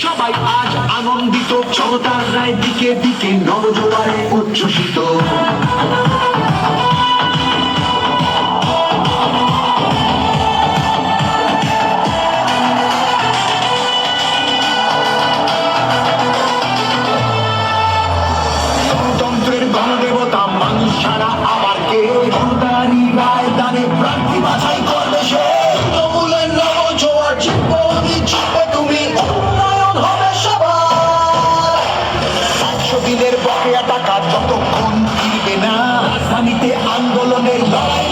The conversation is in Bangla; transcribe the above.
সবাই আজ আনন্দিত, জনতার রায় দিকে দিকে নবজোয়ারে উচ্ছ্বসিত। গণতন্ত্রের গণদেবতা মানুষ ছাড়া আবার কে, জনতারই রায় দানে প্রার্থী বাছাই করবে সে। তৃণমূলের নবজোয়ার জিতবে, জিতবে তুমি, উন্নয়ন হবে সবার। 100 দিনের বকেয়া টাকা যতক্ষণ ফিরবে না, রাজধানীতে আন্দোলনের লড়াই